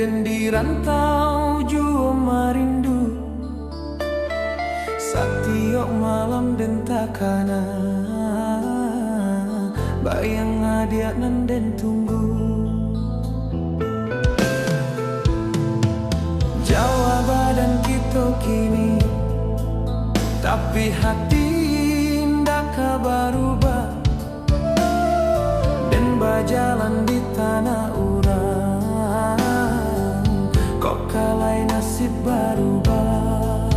dan di rantau jua marindu. Satiok malam dan takana bayang adiak nan den tunggu. Jawa badan kita kini, tapi hati ndak berubah. Dan berjalan di tanah urang, kok kalai nasib berubah.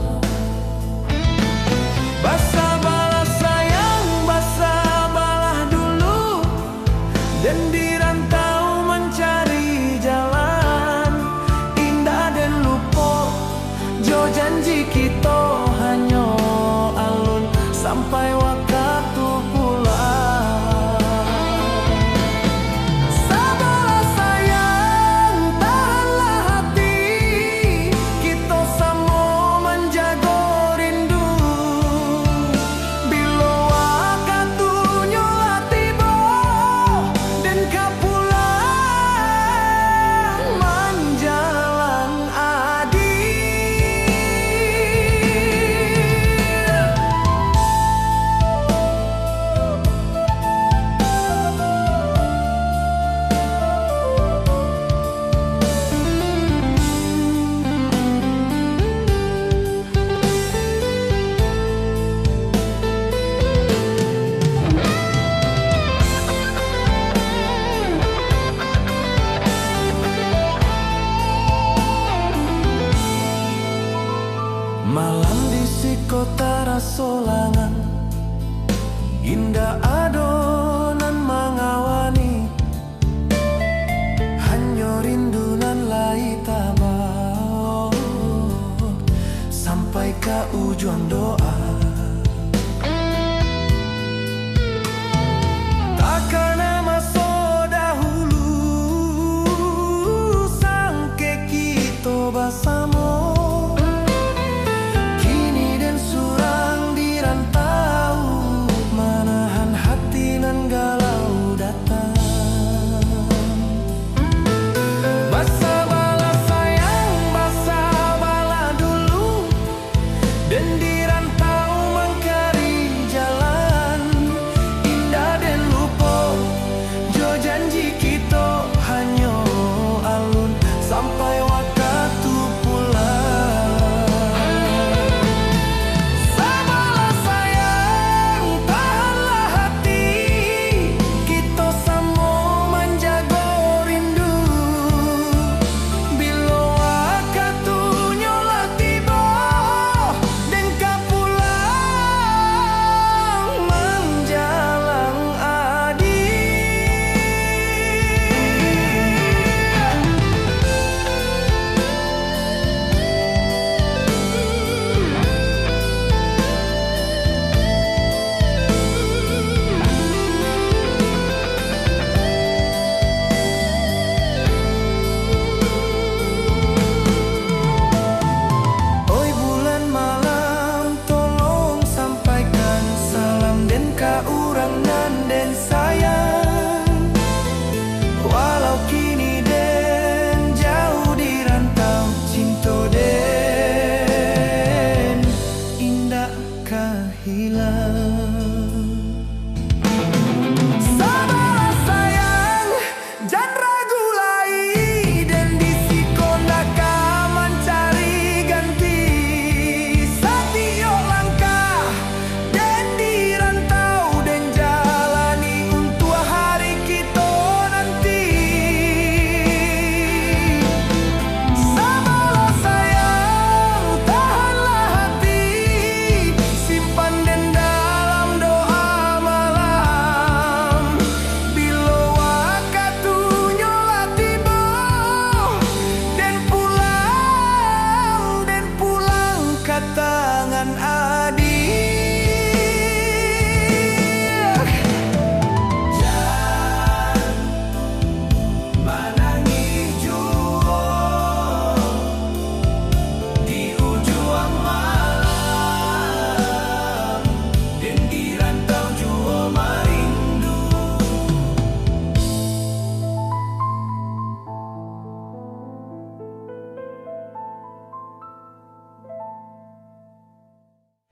Basa balas sayang, basa balah dulu, dan di rantau mencari jalan. Indah dan lupa, jo janji kita hanya alun sampai waktu pulang. Sabarlah sayang, tahanlah hati, kita sama menjaga rindu. Bila waktu nyola tiba dan kau pulang menjalan adil. Malam di si kota rasolangan, indah adonan mangawani, hanya rindunan lai tabah sampai ke ujung doa.